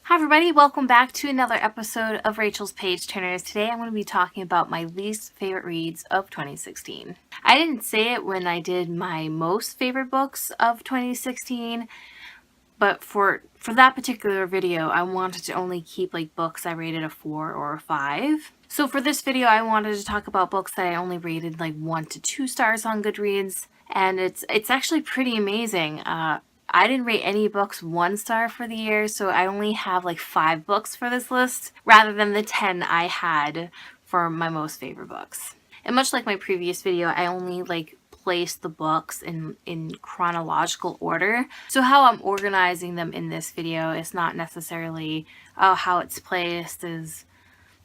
Hi everybody, welcome back to another episode of Rachel's Page Turners. Today I'm going to be talking about my least favorite reads of 2016. I didn't say it when I did my most favorite books of 2016, but for that particular video I wanted to only keep like books I rated a 4 or a 5. So for this video I wanted to talk about books that I only rated like 1 to 2 stars on Goodreads, and it's actually pretty amazing. I didn't rate any books 1 star for the year, so I only have like 5 books for this list rather than the 10 I had for my most favorite books. And much like my previous video, I only place the books in chronological order. So how I'm organizing them in this video is not necessarily how it's placed is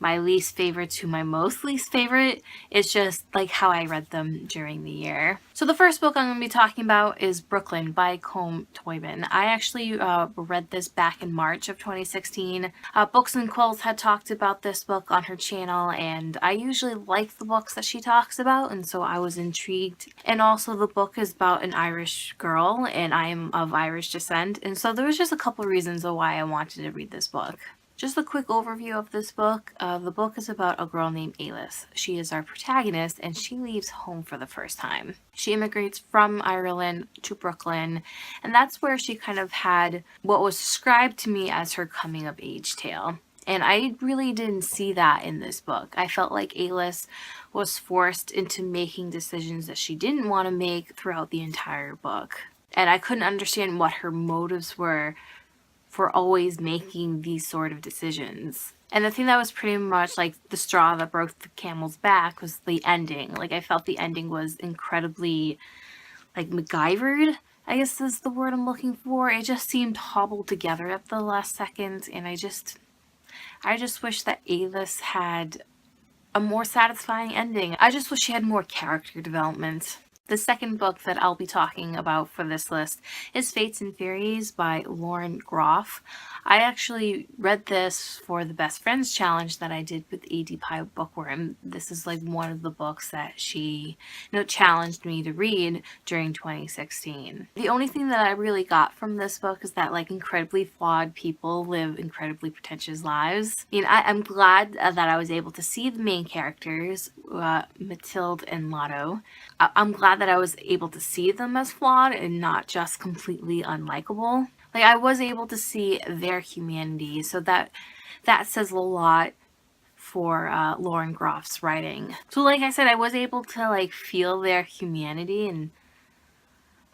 my least favorite to my most least favorite. It's just like how I read them during the year. So the first book I'm going to be talking about is Brooklyn by Combe Toibin. I actually read this back in March of 2016. Books and Quills had talked about this book on her channel, and I usually like the books that she talks about, and so I was intrigued. And also the book is about an Irish girl, and I am of Irish descent, and so there was just a couple reasons of why I wanted to read this book. Just a quick overview of this book. The book is about a girl named Alice. She is our protagonist, and she leaves home for the first time. She immigrates from Ireland to Brooklyn, and that's where she kind of had what was described to me as her coming of age tale. And I really didn't see that in this book. I felt like Alice was forced into making decisions that she didn't want to make throughout the entire book. And I couldn't understand what her motives were for always making these sort of decisions. And the thing that was pretty much like the straw that broke the camel's back was the ending. Like, I felt the ending was incredibly like MacGyvered, I guess is the word I'm looking for. It just seemed hobbled together at the last second, and I just wish that Alice had a more satisfying ending. I just wish she had more character development. The second book that I'll be talking about for this list is Fates and Furies by Lauren Groff. I actually read this for the Best Friends Challenge that I did with AD Pie Bookworm. This is like one of the books that she challenged me to read during 2016. The only thing that I really got from this book is that like incredibly flawed people live incredibly pretentious lives. I mean, I'm glad that I was able to see the main characters, Mathilde and Lotto. I'm glad that I was able to see them as flawed and not just completely unlikable. Like, I was able to see their humanity, so that says a lot for Lauren Groff's writing. So like I said, I was able to like feel their humanity and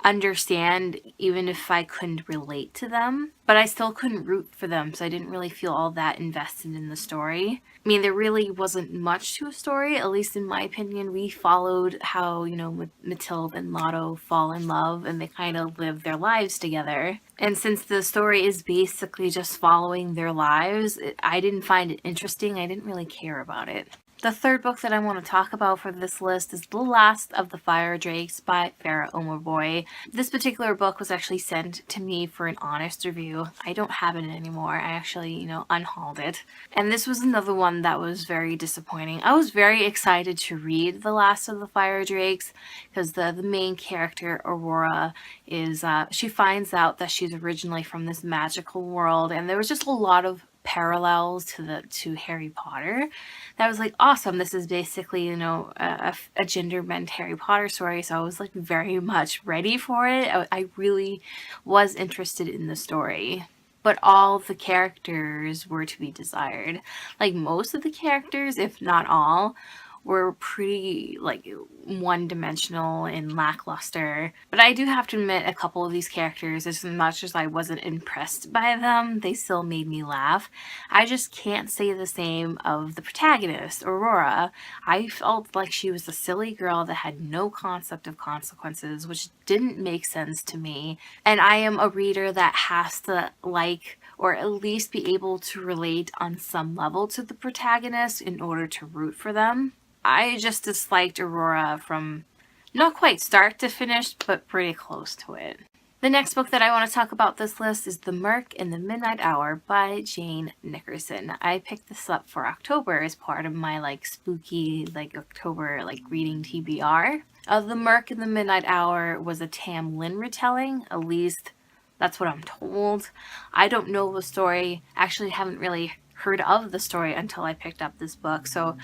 understand even if I couldn't relate to them, but I still couldn't root for them, so I didn't really feel all that invested in the story. I mean, there really wasn't much to a story, at least in my opinion. We followed how, Mathilde and Lotto fall in love and they kind of live their lives together. And since the story is basically just following their lives, I didn't find it interesting. I didn't really care about it. The third book that I want to talk about for this list is The Last of the Fire Drakes by Farah Omarboy. This particular book was actually sent to me for an honest review. I don't have it anymore. I actually, unhauled it. And this was another one that was very disappointing. I was very excited to read The Last of the Fire Drakes because the main character, Aurora, is, she finds out that she's originally from this magical world, and there was just a lot of parallels to Harry Potter. That was like awesome. This is basically a gender bent Harry Potter story, so I was like very much ready for it. I really was interested in the story, but all the characters were to be desired. Like, most of the characters, if not all, were pretty like one-dimensional and lackluster. But I do have to admit, a couple of these characters, as much as I wasn't impressed by them, they still made me laugh. I just can't say the same of the protagonist, Aurora. I felt like she was a silly girl that had no concept of consequences, which didn't make sense to me. And I am a reader that has to like, or at least be able to relate on some level to the protagonist in order to root for them. I just disliked Aurora from not quite start to finish, but pretty close to it. The next book that I want to talk about this list is The Murk in the Midnight Hour by Jane Nickerson. I picked this up for October as part of my spooky October reading TBR. The Murk in the Midnight Hour was a Tam Lin retelling, at least That's what I'm told. I don't know the story. Actually, haven't really heard of the story until I picked up this book. So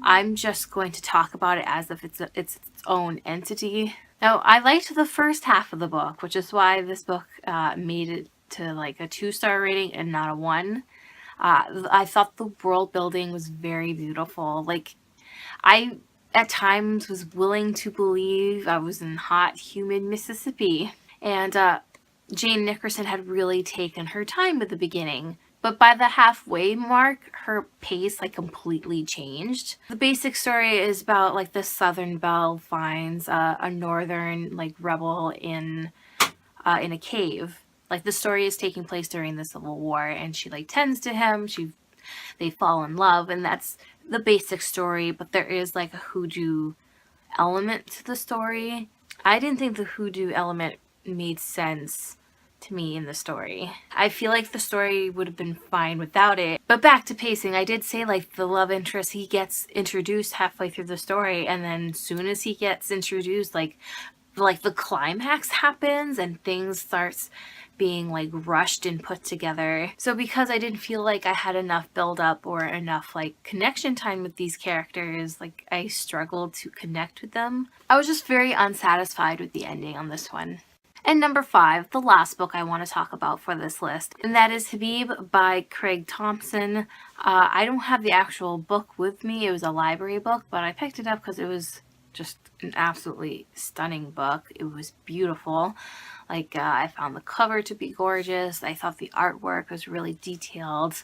I'm just going to talk about it as if it's its own entity. Now, I liked the first half of the book, which is why this book made it to like a 2-star rating and not a 1. I thought the world building was very beautiful. Like, I at times was willing to believe I was in hot, humid Mississippi. And Jane Nickerson had really taken her time at the beginning. But by the halfway mark, her pace like completely changed. The basic story is about like the Southern Belle finds a northern like rebel in a cave. Like the story is taking place during the Civil War, and she like tends to him. They fall in love, and that's the basic story. But there is like a hoodoo element to the story. I didn't think the hoodoo element made sense to me in the story. I feel like the story would have been fine without it. But back to pacing, I did say like the love interest, he gets introduced halfway through the story, and then soon as he gets introduced, like the climax happens and things starts being like rushed and put together. So because I didn't feel like I had enough build up or enough like connection time with these characters, like I struggled to connect with them. I was just very unsatisfied with the ending on this one. And number 5, the last book I want to talk about for this list, and that is Habib by Craig Thompson. I don't have the actual book with me. It was a library book, but I picked it up because it was just an absolutely stunning book. It was beautiful. Like, I found the cover to be gorgeous. I thought the artwork was really detailed.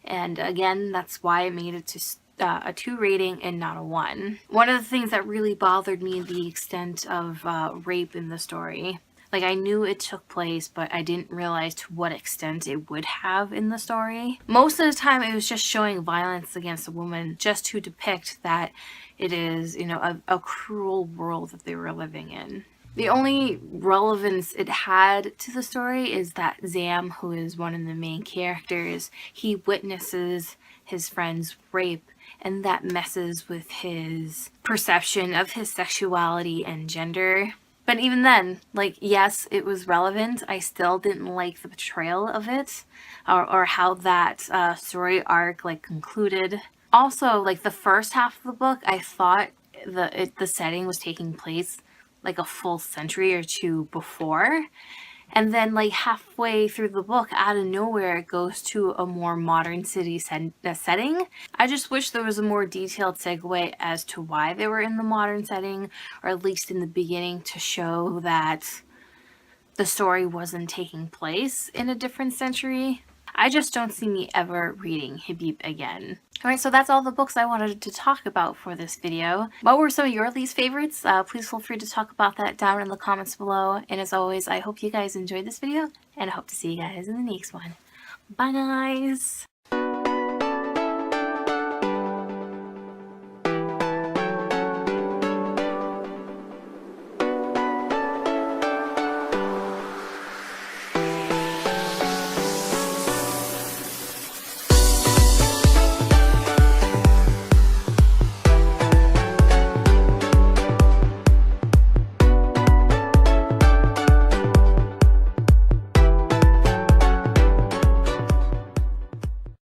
And again, that's why I made it to a 2 rating and not a 1. One of the things that really bothered me, the extent of rape in the story. Like, I knew it took place, but I didn't realize to what extent it would have in the story. Most of the time, it was just showing violence against a woman just to depict that it is, you know, a cruel world that they were living in. The only relevance it had to the story is that Zam, who is one of the main characters, he witnesses his friend's rape, and that messes with his perception of his sexuality and gender. But even then, like, yes, it was relevant. I still didn't like the portrayal of it, or how that story arc like concluded. Also, like the first half of the book, I thought the setting was taking place like a full century or 2 before. And then like halfway through the book, out of nowhere, it goes to a more modern city setting. I just wish there was a more detailed segue as to why they were in the modern setting, or at least in the beginning, to show that the story wasn't taking place in a different century. I just don't see me ever reading Habib again. Alright, so that's all the books I wanted to talk about for this video. What were some of your least favorites? Please feel free to talk about that down in the comments below. And as always, I hope you guys enjoyed this video, and I hope to see you guys in the next one. Bye guys!